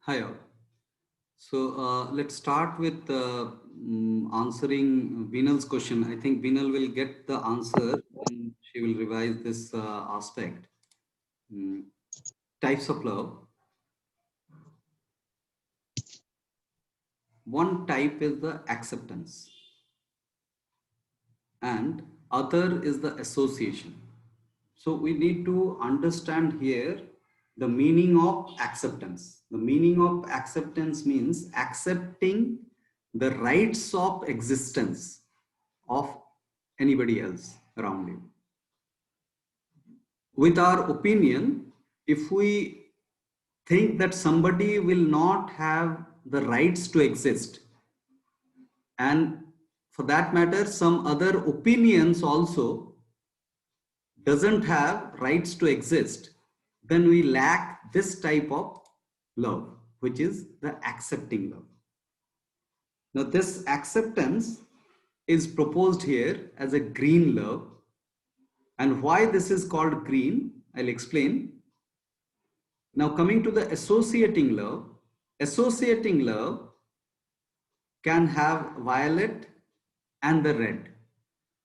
Hi all. So let's start with answering Vinal's question. I think Vinal will get the answer and she will revise this aspect. Mm, Types of love. One type is the acceptance and other is the association. So we need to understand here the meaning of acceptance. The meaning of acceptance means accepting the rights of existence of anybody else around you. With our opinion, if we think that somebody will not have the rights to exist, and for that matter, some other opinions also doesn't have rights to exist, then we lack this type of love, which is the accepting love. Now, this acceptance is proposed here as a green love. And why this is called green, I'll explain. Now, coming to the associating love can have violet and the red.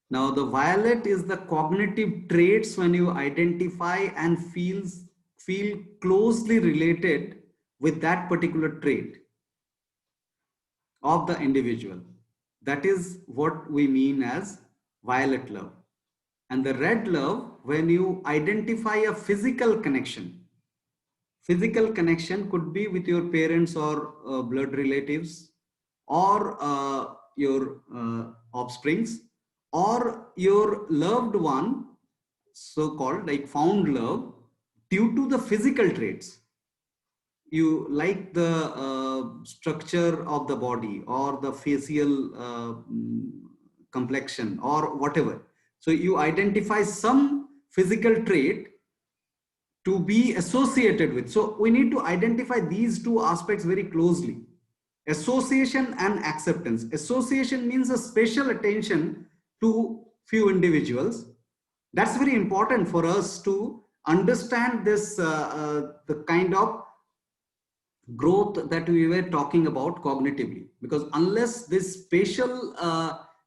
Now, the violet is the cognitive traits when you identify and feel closely related with that particular trait of the individual. That is what we mean as violet love. And the red love, when you identify a physical connection. Physical connection could be with your parents or blood relatives or your offsprings or your loved one, so-called like found love, due to the physical traits. You like the structure of the body or the facial complexion or whatever. So you identify some physical trait to be associated with. So we need to identify these two aspects very closely. Association and acceptance. Association means a special attention to few individuals. That's very important for us to understand this, the kind of growth that we were talking about cognitively, because unless this spatial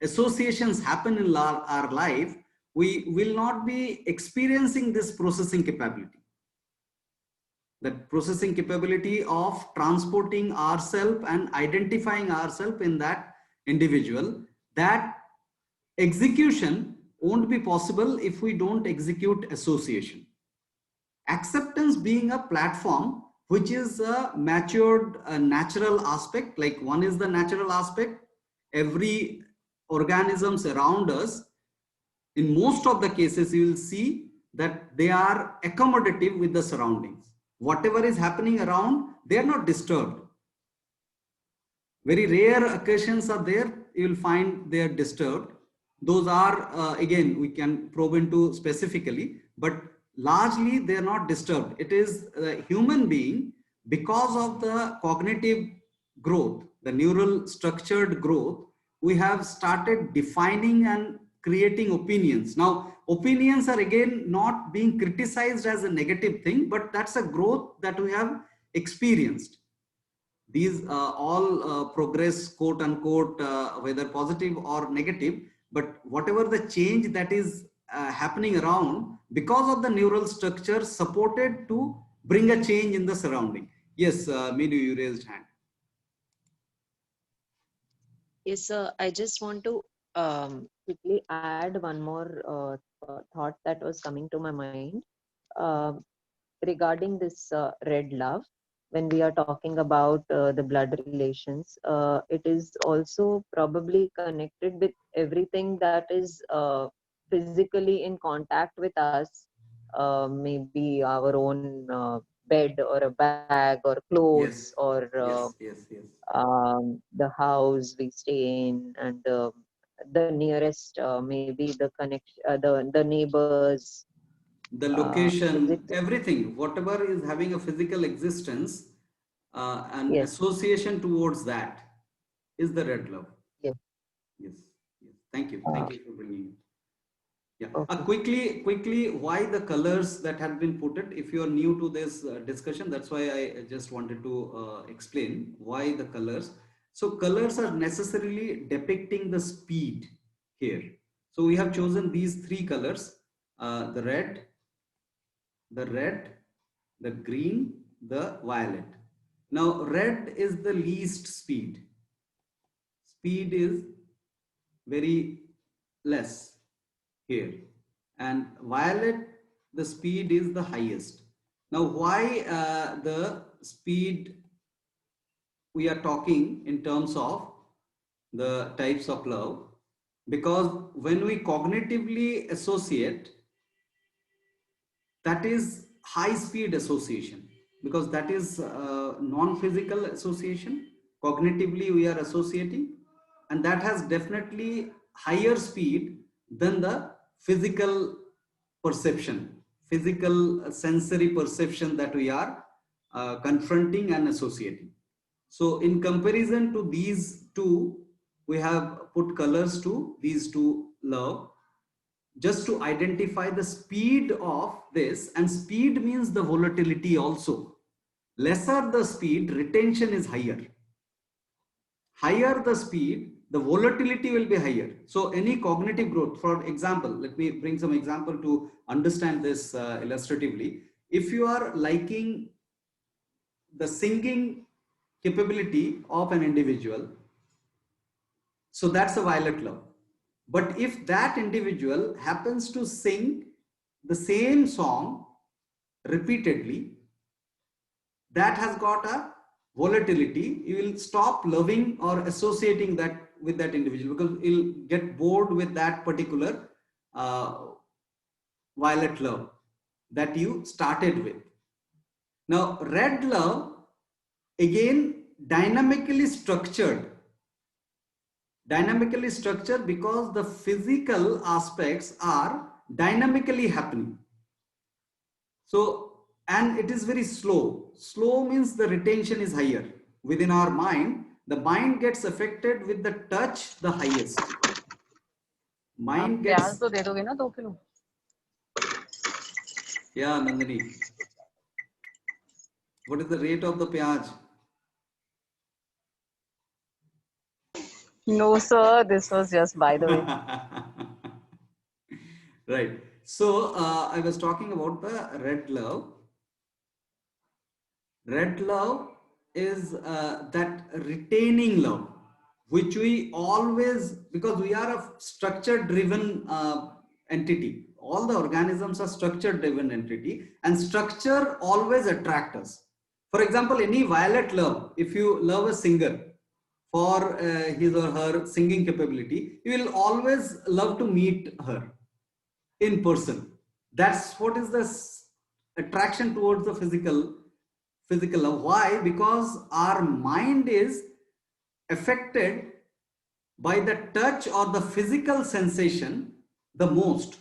associations happen in our life, we will not be experiencing this processing capability, that processing capability of transporting ourselves and identifying ourselves in that individual. That execution won't be possible if we don't execute association. Acceptance being a platform which is a matured natural aspect, like one is the natural aspect. Every organisms around us, in most of the cases, you will see that they are accommodative with the surroundings. Whatever is happening around, they are not disturbed. Very rare occasions are there, you will find they are disturbed. Those are, again, we can probe into specifically, but largely they are not disturbed. It is a human being, because of the cognitive growth, the neural structured growth, we have started defining and creating opinions. Now, opinions are again not being criticized as a negative thing, but that's a growth that we have experienced. These all progress, quote unquote, whether positive or negative, but whatever the change that is happening around, because of the neural structure supported to bring a change in the surrounding. Yes, Meenu, you raised hand. Yes, sir. I just want to quickly add one more thought that was coming to my mind uh, regarding this red love. When we are talking about the blood relations, it is also probably connected with everything that is physically in contact with us, maybe our own bed or a bag or clothes Yes, or yes, yes, yes. the house we stay in, and the nearest, maybe the connection, the neighbors. The Is it? location, everything, whatever is having a physical existence, an Yes, association towards that is the red love. yes. Yes, yes. Thank you. Uh, Thank you for bringing it. Yeah. Okay. Quickly, why the colors that have been put it? If you are new to this discussion, that's why I just wanted to explain why the colors. So colors are necessarily depicting the speed here. So we have chosen these three colors: the red, the green, the violet. Now, red is the least speed. Speed is very less here, and violet, the speed is the highest. Now why the speed we are talking in terms of the types of love? Because when we cognitively associate, that is high speed association, because that is non-physical association. Cognitively we are associating, and that has definitely higher speed than the physical perception, physical sensory perception that we are confronting and associating. So in comparison to these two, we have put colors to these two love, just to identify the speed of this. And speed means the volatility also. Lesser the speed, retention is higher. Higher the speed, the volatility will be higher. So any cognitive growth, for example, let me bring some example to understand this illustratively. If you are liking the singing capability of an individual, so that's a violet love. But if that individual happens to sing the same song repeatedly, that has got a volatility. You will stop loving or associating that with that individual, because you'll get bored with that particular uh, violet love that you started with. Now, red love, again, dynamically structured because the physical aspects are dynamically happening. So, and it is very slow. Slow means the retention is higher within our mind. The mind gets affected with the touch the highest. आप Mind प्याज gets, तो दे दोगे ना 2 kilo? yeah, Nandini. What is the rate of the pyaj? No, sir. This was just by the way. Right. So I was talking about the red love. Red love is that retaining love, which we always, because we are a structure driven entity. All the organisms are structure driven entity, and structure always attracts us. For example, any violet love, if you love a singer for his or her singing capability, you will always love to meet her in person. That's what is the attraction towards the physical love. Why? Because our mind is affected by the touch or the physical sensation the most,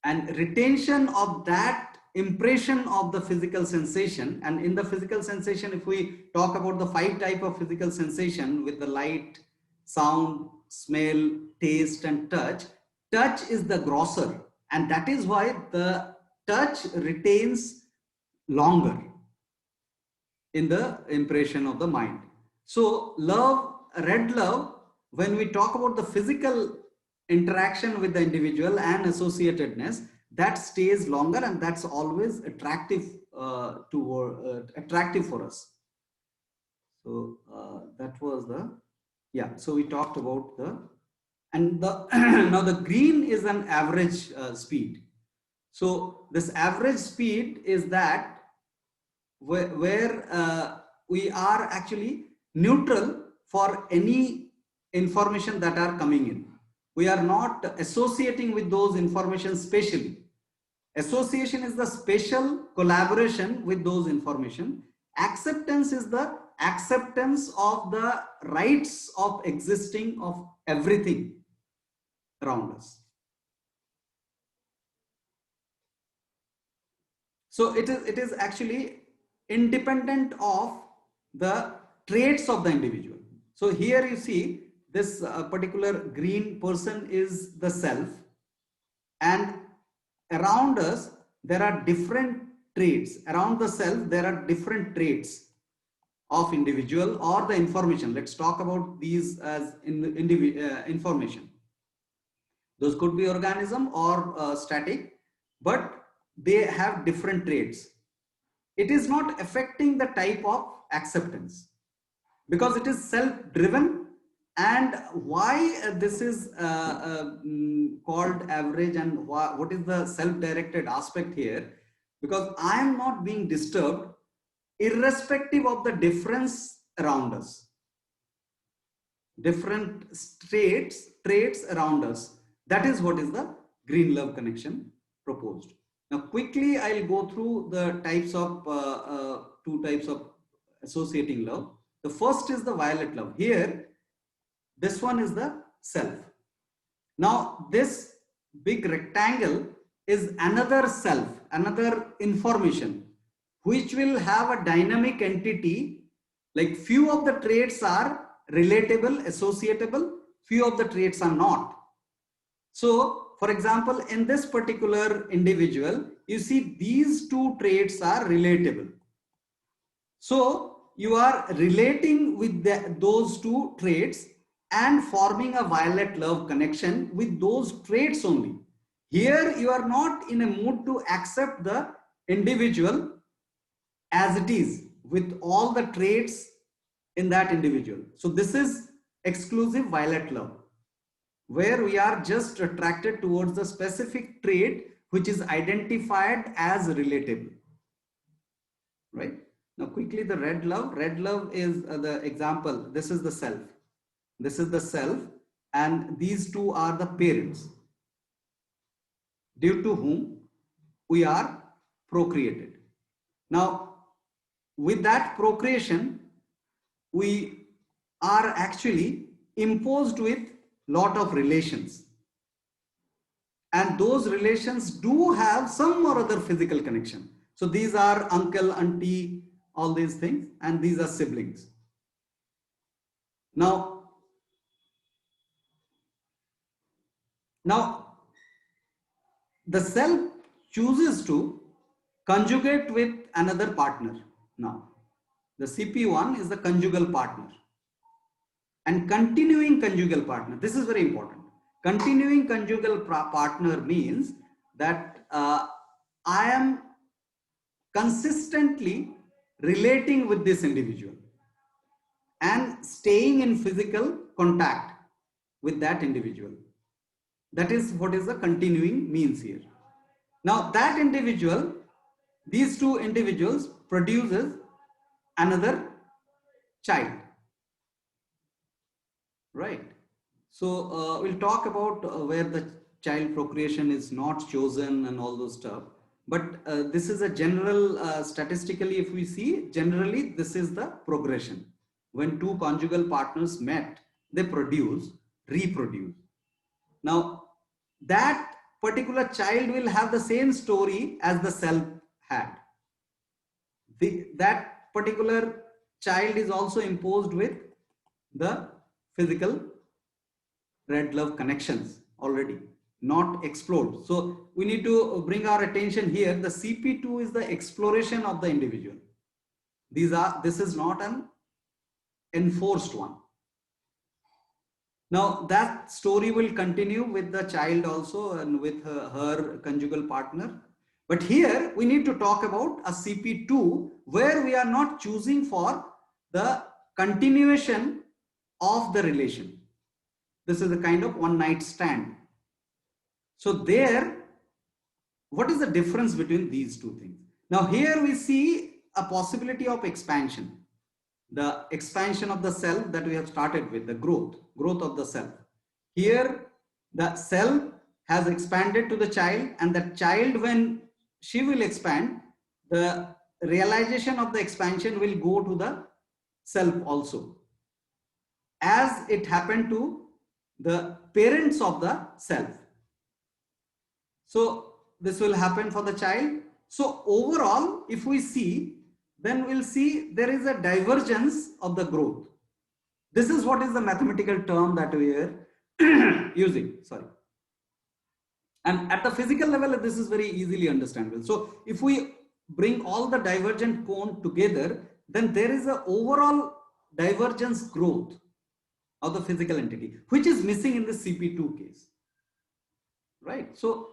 and retention of that impression of the physical sensation. And in the physical sensation, if we talk about the 5 type of physical sensation with the light, sound, smell, taste and touch, touch is the grosser, and that is why the touch retains longer in the impression of the mind. So love, red love, when we talk about the physical interaction with the individual and associatedness, that stays longer, and that's always attractive attractive for us. So that was the, yeah, so we talked about the, and the now the green is an average speed. So this average speed is that where we are actually neutral for any information that are coming in. We are not associating with those information specially. Association is the special collaboration with those information. Acceptance is the acceptance of the rights of existing of everything around us. So it is actually independent of the traits of the individual. So here you see this particular green person is the self. And around us, there are different traits. Around the self, there are different traits of individual or the information. Let's talk about these as information. Those could be organism or static, but they have different traits. It is not affecting the type of acceptance because it is self-driven. And why this is called average, and what is the self-directed aspect here? Because I am not being disturbed irrespective of the difference around us, different traits around us. That is what is the green love connection proposed. Now quickly I'll go through the types of two types of associating love. The first is the violet love. Here this one is the self. Now this big rectangle is another self, another information, which will have a dynamic entity. Like few of the traits are relatable, associatable, few of the traits are not. So for example, in this particular individual, you see these two traits are relatable. So you are relating with those two traits and forming a violet love connection with those traits only. Here you are not in a mood to accept the individual as it is with all the traits in that individual. So this is exclusive violet love, where we are just attracted towards the specific trait which is identified as relatable, right? Now quickly the red love. Red love is the example. This is the self. This is the self, and these two are the parents due to whom we are procreated. Now with that procreation, we are actually imposed with lot of relations, and those relations do have some or other physical connection. So these are uncle, auntie, all these things, and these are siblings. Now the self chooses to conjugate with another partner. Now the CP1 is the conjugal partner, and continuing conjugal partner. This is very important. Continuing conjugal partner means that I am consistently relating with this individual and staying in physical contact with that individual. That is what is the continuing means here. Now that individual, these two individuals produces another child, right? So we'll talk about where the child procreation is not chosen and all those stuff. But this is a general, statistically, if we see, generally this is the progression. When two conjugal partners met, they reproduce. Now that particular child will have the same story as the self had. That particular child is also imposed with the physical red love connections already, not explored. So we need to bring our attention here. The CP2 is the exploration of the individual. This is not an enforced one. Now that story will continue with the child also and with her conjugal partner. But here we need to talk about a CP2 where we are not choosing for the continuation of the relation. This is a kind of one night stand. So there, what is the difference between these two things? Now here we see a possibility of expansion. The expansion of the self that we have started with, the growth of the self. Here the self has expanded to the child, and the child, when she will expand, the realization of the expansion will go to the self also, as it happened to the parents of the self. So this will happen for the child. So overall, if we see, then we'll see there is a divergence of the growth. This is what is the mathematical term that we are using. Sorry. And at the physical level, this is very easily understandable. So if we bring all the divergent cone together, then there is a overall divergence growth of the physical entity, which is missing in the CP2 case, right? So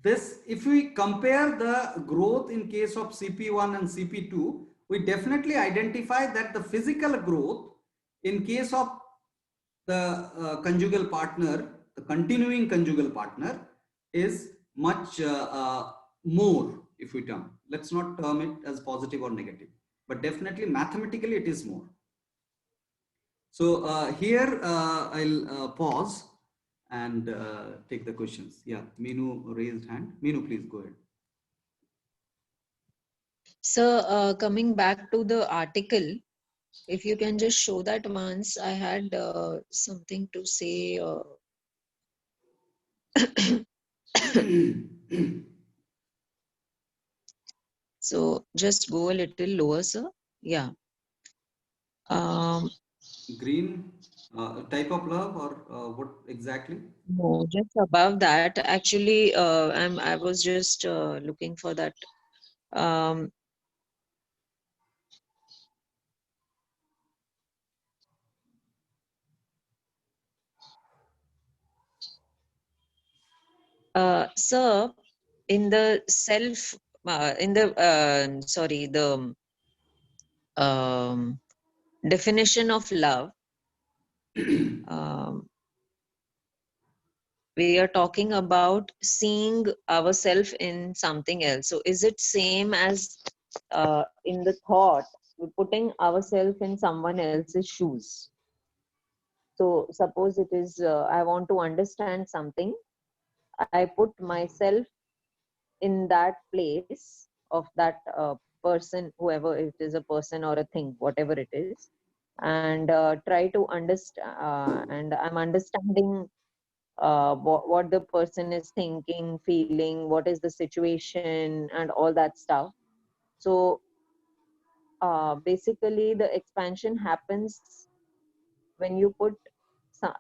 this, if we compare the growth in case of CP1 and CP2, we definitely identify that the physical growth in case of the conjugal partner, the continuing conjugal partner, is much more, if we term. Let's not term it as positive or negative, but definitely mathematically it is more. So here I'll pause and take the questions. Yeah, Meenu raised hand. Meenu, please go ahead. So coming back to the article, if you can just show that once, I had something to say. So just go a little lower, sir. Yeah. Green, type of love, or what exactly? No, just above that. Actually, I was just looking for that. Sir, in the self, in the sorry, the definition of love, we are talking about seeing ourselves in something else. So is it same as in the thought, we're putting ourselves in someone else's shoes? So suppose it is, I want to understand something. I put myself in that place of that person, whoever it is, a person or a thing, whatever it is, and try to understand, and I'm understanding what the person is thinking, feeling, what is the situation, and all that stuff. So basically, the expansion happens when you put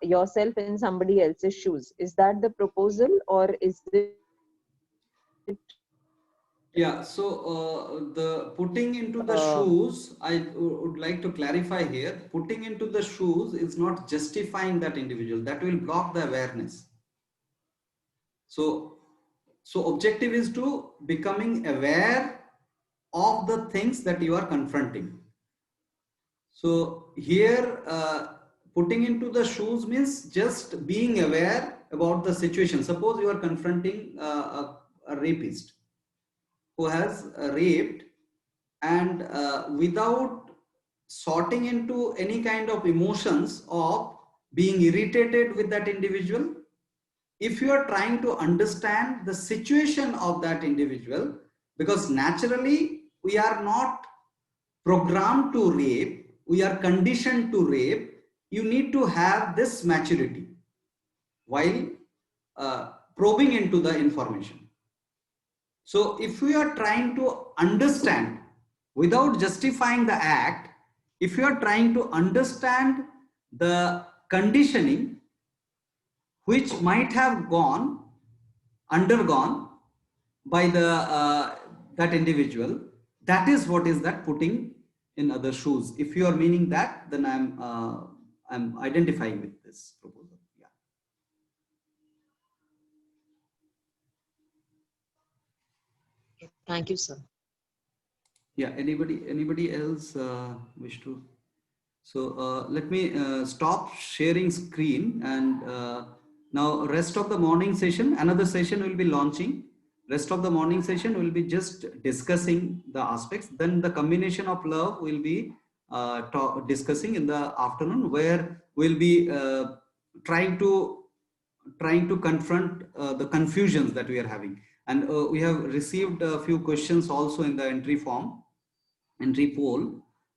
yourself in somebody else's shoes. Is that the proposal, or is it? Yeah, so the putting into the shoes, I would like to clarify here. Putting into the shoes is not justifying that individual. That will block the awareness. So objective is to becoming aware of the things that you are confronting. So here, putting into the shoes means just being aware about the situation. Suppose you are confronting a rapist who has raped, and without sorting into any kind of emotions of being irritated with that individual, if you are trying to understand the situation of that individual, because naturally we are not programmed to rape, we are conditioned to rape, you need to have this maturity while probing into the information. So if we are trying to understand without justifying the act, if you are trying to understand the conditioning which might have undergone by the that individual, that is what is that putting in other shoes. If you are meaning that, then I'm identifying with this proposal. Yeah. Thank you, sir. Yeah. Anybody else wish to? So let me stop sharing screen, and now rest of the morning session, another session will be launching. Rest of the morning session will be just discussing the aspects. Then the combination of love will be discussing in the afternoon, where we'll be trying to confront the confusions that we are having. And we have received a few questions also in the entry poll.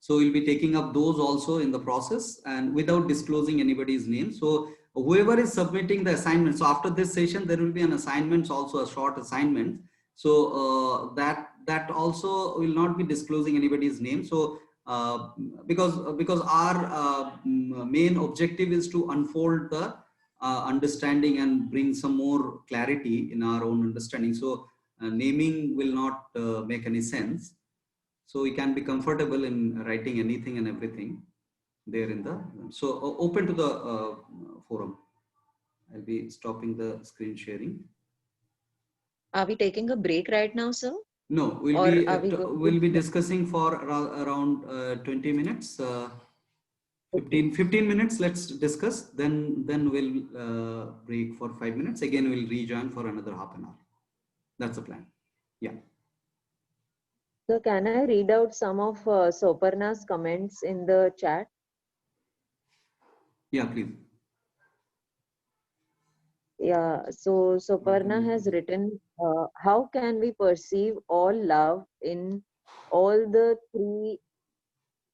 So we'll be taking up those also in the process, and without disclosing anybody's name. So whoever is submitting the assignment, so after this session, there will be an assignment, also a short assignment. So that also will not be disclosing anybody's name. So because our main objective is to unfold the understanding and bring some more clarity in our own understanding. So naming will not make any sense. So we can be comfortable in writing anything and everything there in the, so open to the forum. I'll be stopping the screen sharing. Are we taking a break right now, sir? No, Or are we going we'll be to... discussing for around 20 minutes, 15 minutes. Let's discuss. Then we'll break for 5 minutes. Again, we'll rejoin for another half an hour. That's the plan. Yeah. So can I read out some of Soparna's comments in the chat? Yeah, please. Yeah, so Soparna has written, how can we perceive all love in all the three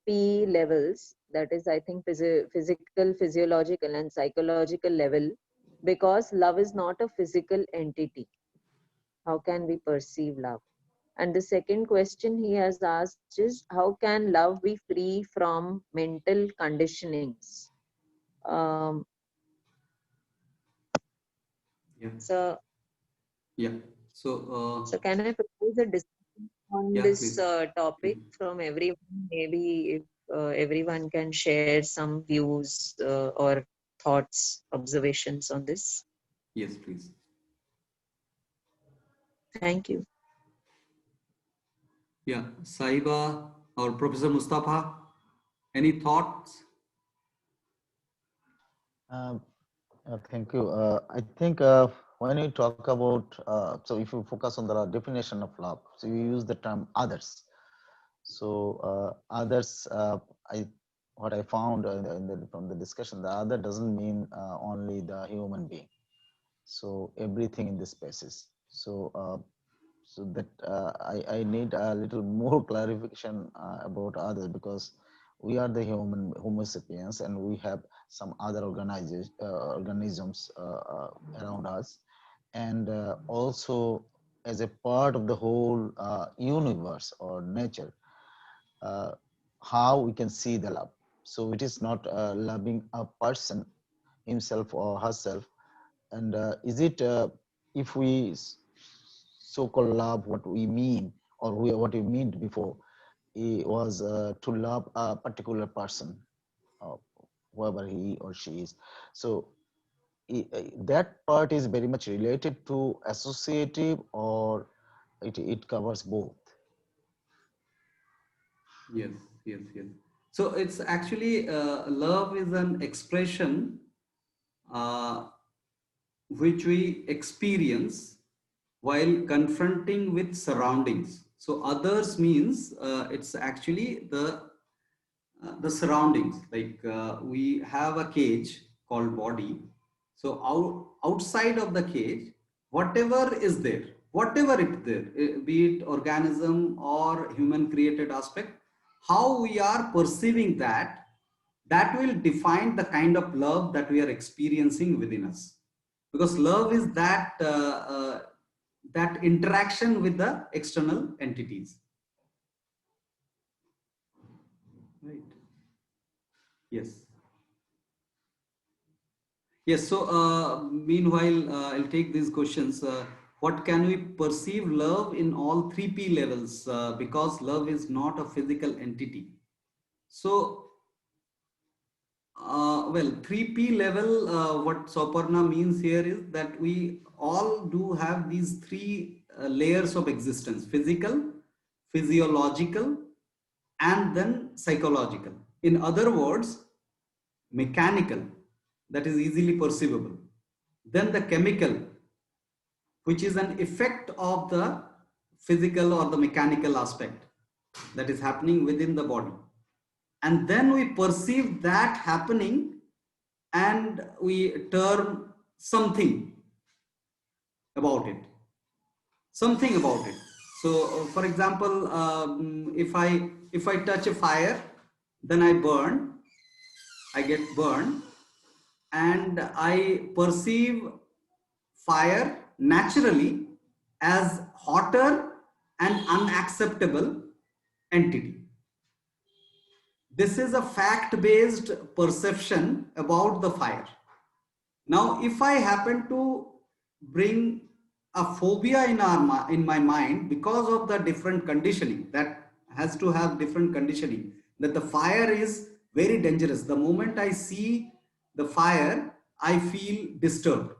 P levels, that is, I think, physical, physiological, and psychological level, because love is not a physical entity. How can we perceive love? And the second question he has asked is, how can love be free from mental conditionings? Um, Yeah. so, Yeah. So, so can I propose a discussion on yeah, this please. topic from everyone? Maybe if everyone can share some views or thoughts, observations on this. Yes, please. Thank you. Yeah, Saiba or Professor Mustafa, any thoughts? Thank you. I think when you talk about, so if you focus on the definition of love, so you use the term others. So others, what I found from the discussion, the other doesn't mean only the human being. So everything in this spaces. So so that I need a little more clarification about others, because we are the Homo sapiens, and we have some other organisms around us, and also as a part of the whole universe or nature, uh, how we can see the love. So it is not loving a person himself or herself. And is it, if we so-called love, what we mean, or what we meant before, it was to love a particular person, uh, whoever he or she is. So that part is very much related to associative, or it covers both. Yes, yes, yes. So it's actually love is an expression uh, which we experience while confronting with surroundings. So others means it's actually the surroundings. Like we have a cage called body. So outside of the cage, whatever is there, whatever it there, be it organism or human created aspect, how we are perceiving that, that will define the kind of love that we are experiencing within us. Because love is that interaction with the external entities. Right. Yes. Yes, so meanwhile, I'll take these questions. What can we perceive love in all three P levels? Because love is not a physical entity. So, well, 3P level, what Soparna means here is that we all do have these three layers of existence: physical, physiological, and then psychological. In other words, mechanical, that is easily perceivable, then the chemical, which is an effect of the physical or the mechanical aspect that is happening within the body, and then we perceive that happening and we term something about it, something about it. So for example, if I touch a fire, then I burn, I get burned, and I perceive fire naturally as hotter and unacceptable entity. This is a fact-based perception about the fire. Now, if I happen to bring a phobia in my mind because of the different conditioning, that has to have different conditioning, that the fire is very dangerous. The moment I see the fire, I feel disturbed.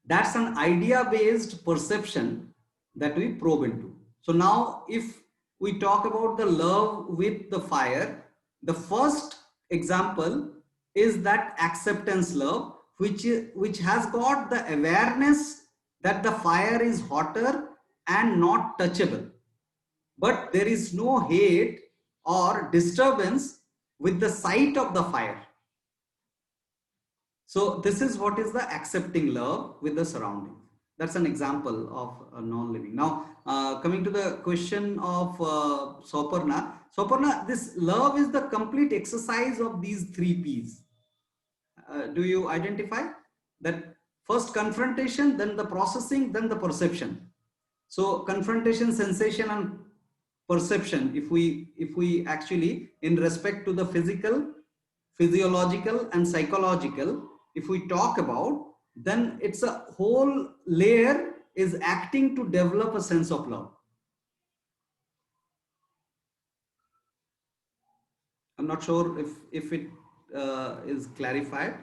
That's an idea based perception that we probe into. So now if we talk about the love with the fire, the first example is that acceptance love, which has got the awareness that the fire is hotter and not touchable, but there is no hate or disturbance with the sight of the fire. So this is what is the accepting love with the surroundings. That's an example of a non-living. Now, coming to the question of Soparna. Soparna, this love is the complete exercise of these 3 P's. Do you identify that? First confrontation, then the processing, then the perception. So confrontation, sensation, and perception, if we actually, in respect to the physical, physiological and psychological, if we talk about, then it's a whole layer is acting to develop a sense of love. I'm not sure if it is clarified.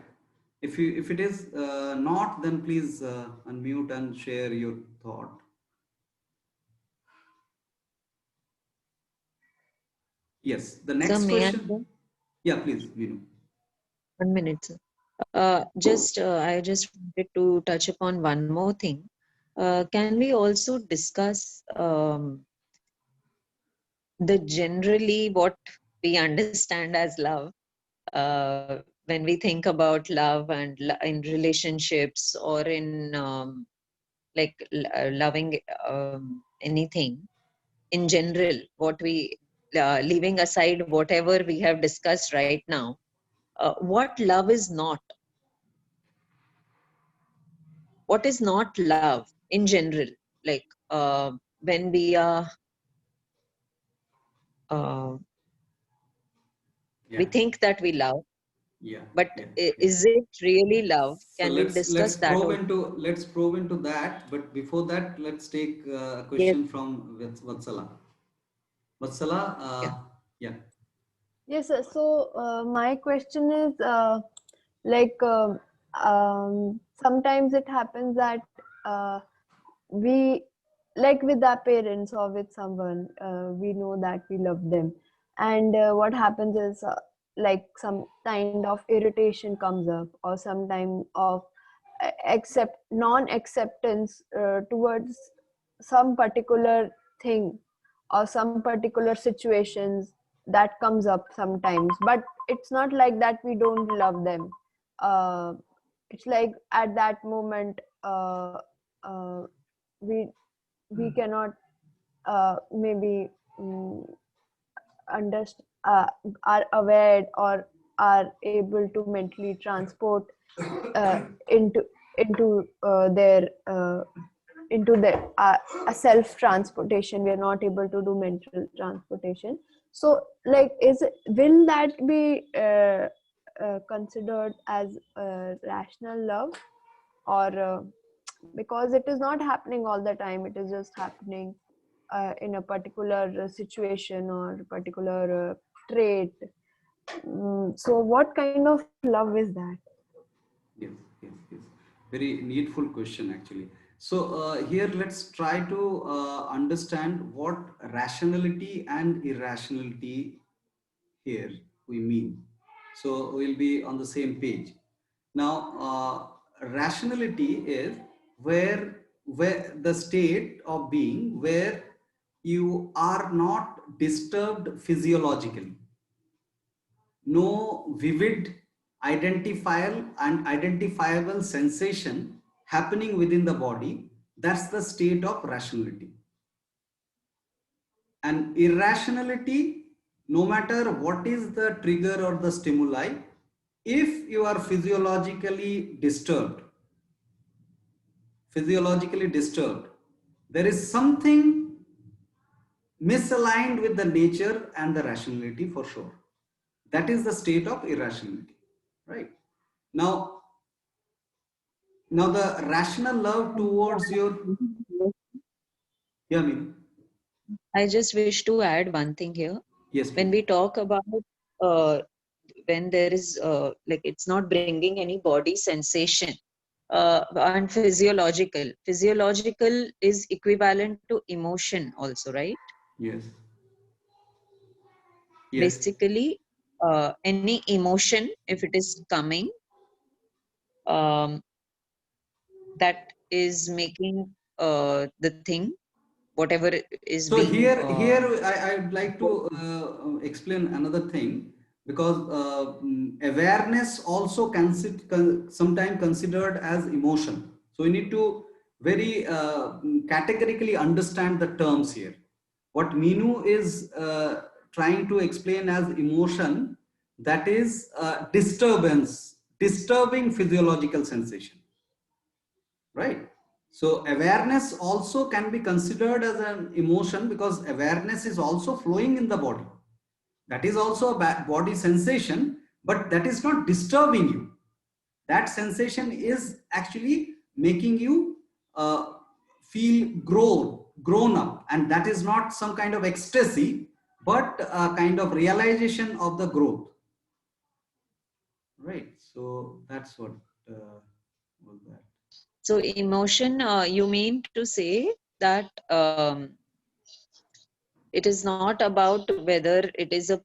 If it is not, then please unmute and share your thought. Yes, the next Sir, may I question. go? Yeah, please, Vinu. 1 minute, sir. I just wanted to touch upon one more thing. Can we also discuss the generally what we understand as love when we think about love and in relationships or in loving anything in general, what we leaving aside whatever we have discussed right now, what love is not? What is not love in general? Like when we are we Yeah, think that we love, yeah, but yeah, yeah. is it really love? So Can we discuss that also? let's probe into that. But before that, let's take a Yes. question from Vatsala. Vatsala, Yeah. yeah. Yes, sir. So my question is like sometimes it happens that we, like with our parents or with someone, we know that we love them, and what happens is like some kind of irritation comes up, or some time of non-acceptance towards some particular thing or some particular situations that comes up sometimes. But it's not like that we don't love them. It's like at that moment uh, we cannot maybe understand, are aware or are able to mentally transport uh, into their a self transportation. We are not able to do mental transportation. So like, will that be considered as rational love, or because it is not happening all the time, it is just happening in a particular situation or particular trait. So what kind of love is that? Yes, yes, yes. Very needful question, actually. So here, let's try to understand what rationality and irrationality here we mean. So we'll be on the same page. Now, rationality is where the state of being where you are not disturbed physiologically, no vivid identifiable sensation happening within the body. That's the state of rationality. And irrationality, no matter what is the trigger or the stimuli, if you are physiologically disturbed, there is something misaligned with the nature and the rationality for sure. That is the state of irrationality, right? Now, Now the rational love towards your, yeah, Meenu. I just wish to add one thing here. Yes, When please. we talk about uh, when there is like it's not bringing any body sensation and physiological is equivalent to emotion also, right? Yes. Yes. Basically, any emotion, if it is coming, um, that is making the thing, whatever is So being. I'd like to explain another thing, because awareness also sometimes considered as emotion. So we need to very categorically understand the terms here. What Meenu is trying to explain as emotion, that is disturbance, disturbing physiological sensation, right? So awareness also can be considered as an emotion, because awareness is also flowing in the body. That is also a body sensation, but that is not disturbing you. That sensation is actually making you feel grown up, and that is not some kind of ecstasy, but a kind of realization of the growth, right? So that's what was that. So emotion, you mean to say that it is not about whether it is a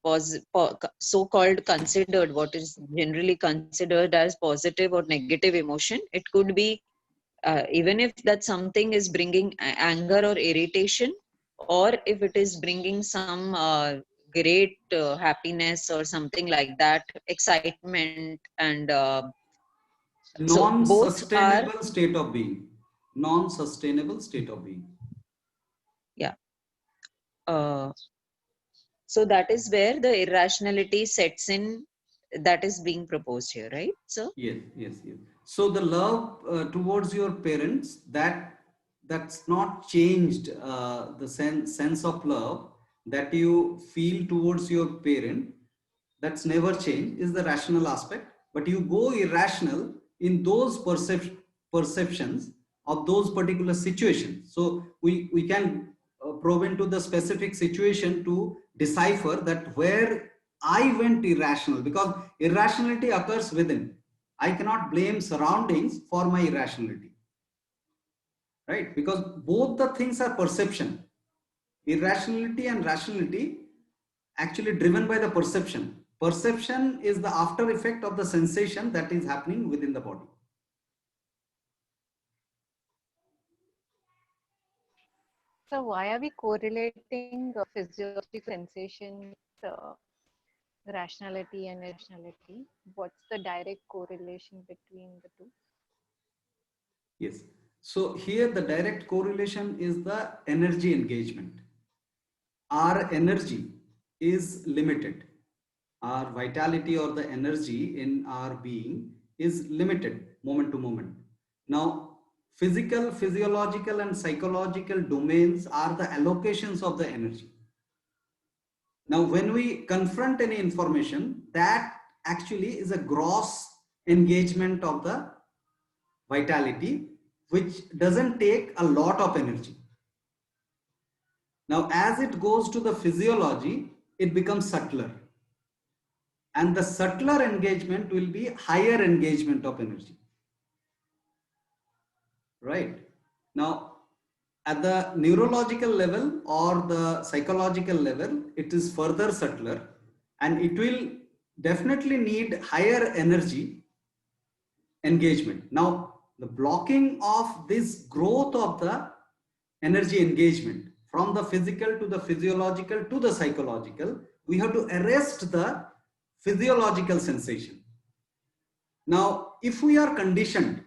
so-called considered, what is generally considered as positive or negative emotion. It could be even if that something is bringing anger or irritation, or if it is bringing some great happiness or something like that, excitement, and so both are, Non-sustainable state of being. Non-sustainable state of being. yeah. Uh, so that is where the irrationality sets in, that is being proposed here, right? So Yes, yes, yes. So the love towards your parents, that's not changed. The sense of love that you feel towards your parent, that's never changed, is the rational aspect. But you go irrational in those perceptions of those particular situations. So we can probe into the specific situation to decipher that where I went irrational, because irrationality occurs within. I cannot blame surroundings for my irrationality, right? Because both the things are perception. Irrationality and rationality actually driven by the perception. Perception is the after effect of the sensation that is happening within the body. So why are we correlating physiological sensation with rationality and irrationality? What's the direct correlation between the two? Yes. So here the direct correlation is the energy engagement. Our energy is limited. Our vitality or the energy in our being is limited moment to moment. Now, physical, physiological, and psychological domains are the allocations of the energy. Now, when we confront any information, that actually is a gross engagement of the vitality, which doesn't take a lot of energy. Now, as it goes to the physiology, it becomes subtler. And the subtler engagement will be higher engagement of energy. Right? Now, at the neurological level or the psychological level, it is further subtler, and it will definitely need higher energy engagement. Now, the blocking of this growth of the energy engagement from the physical to the physiological to the psychological, we have to arrest the physiological sensation. Now, if we are conditioned,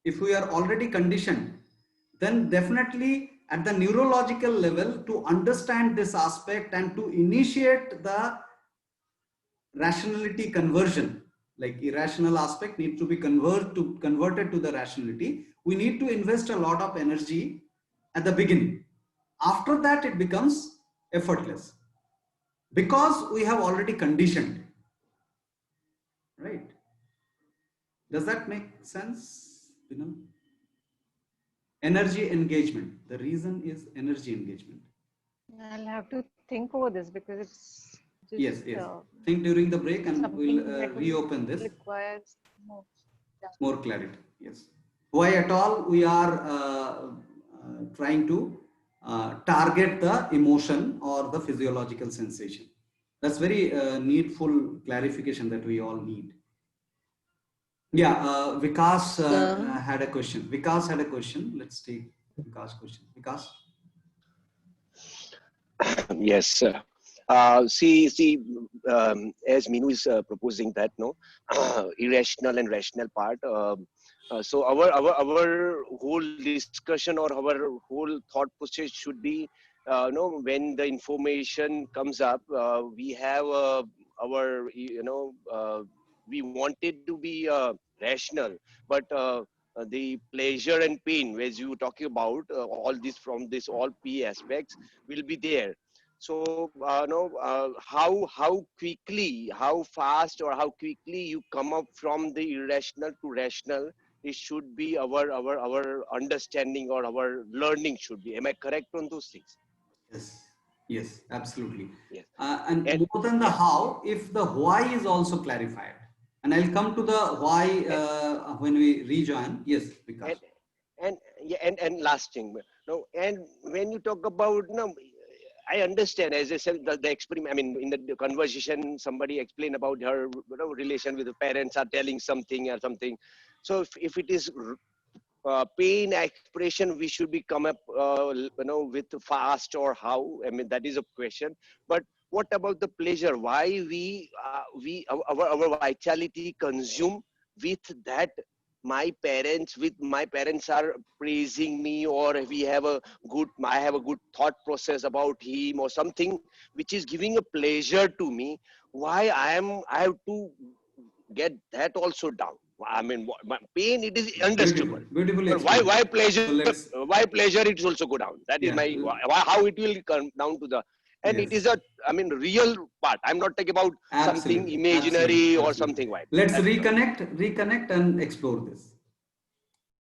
if we are already conditioned, then definitely at the neurological level, to understand this aspect and to initiate the rationality conversion, like irrational aspect needs to be converted to the rationality, we need to invest a lot of energy at the beginning. After that, it becomes effortless, because we have already conditioned, right? Does that make sense? You know, energy engagement. The reason is energy engagement. I'll have to think over this because it's just Yes, yes. Think during the break and we'll something that will reopen this. requires more. More clarity. Yes. Why at all we are trying to target the emotion or the physiological sensation. That's very needful clarification that we all need. Yeah, Vikas had a question. Vikas had a question. Let's take Vikas' question. Vikas? Yes, sir. As Minu is proposing that, no, irrational and rational part. So our whole discussion or our whole thought process should be, no, when the information comes up, we have our, we wanted to be rational, but the pleasure and pain, as you were talking about, all this from this all P aspects will be there. So how quickly, how fast, or how quickly you come up from the irrational to rational, it should be our understanding or our learning should be. Am I correct on those things? Yes. Yes, absolutely. Yes. And more than the yeah. how, if the why is also clarified, and I'll come to the why when we rejoin. Yes, Vikas. And last thing, no, and when you talk about, no, I understand, as I said, the experiment. I mean, in the conversation, somebody explained about her, relation with the parents are telling something or something. So if it is pain expression, we should be come up, with fast or how. I mean, that is a question. But what about the pleasure? Why our vitality consume with that? My parents are praising me, or we have a good, I have a good thought process about him or something which is giving a pleasure to me. Why I have to get that also down? I mean, pain, it is Beautiful, understandable, beautifully but explained. why pleasure? So let's, Why pleasure? It also go down. That is yeah, my how it will come down to the. And it yes, is a, I mean, real part. I'm not talking about something absolutely, absolutely, imaginary or absolutely. something like Let's that. reconnect and explore this.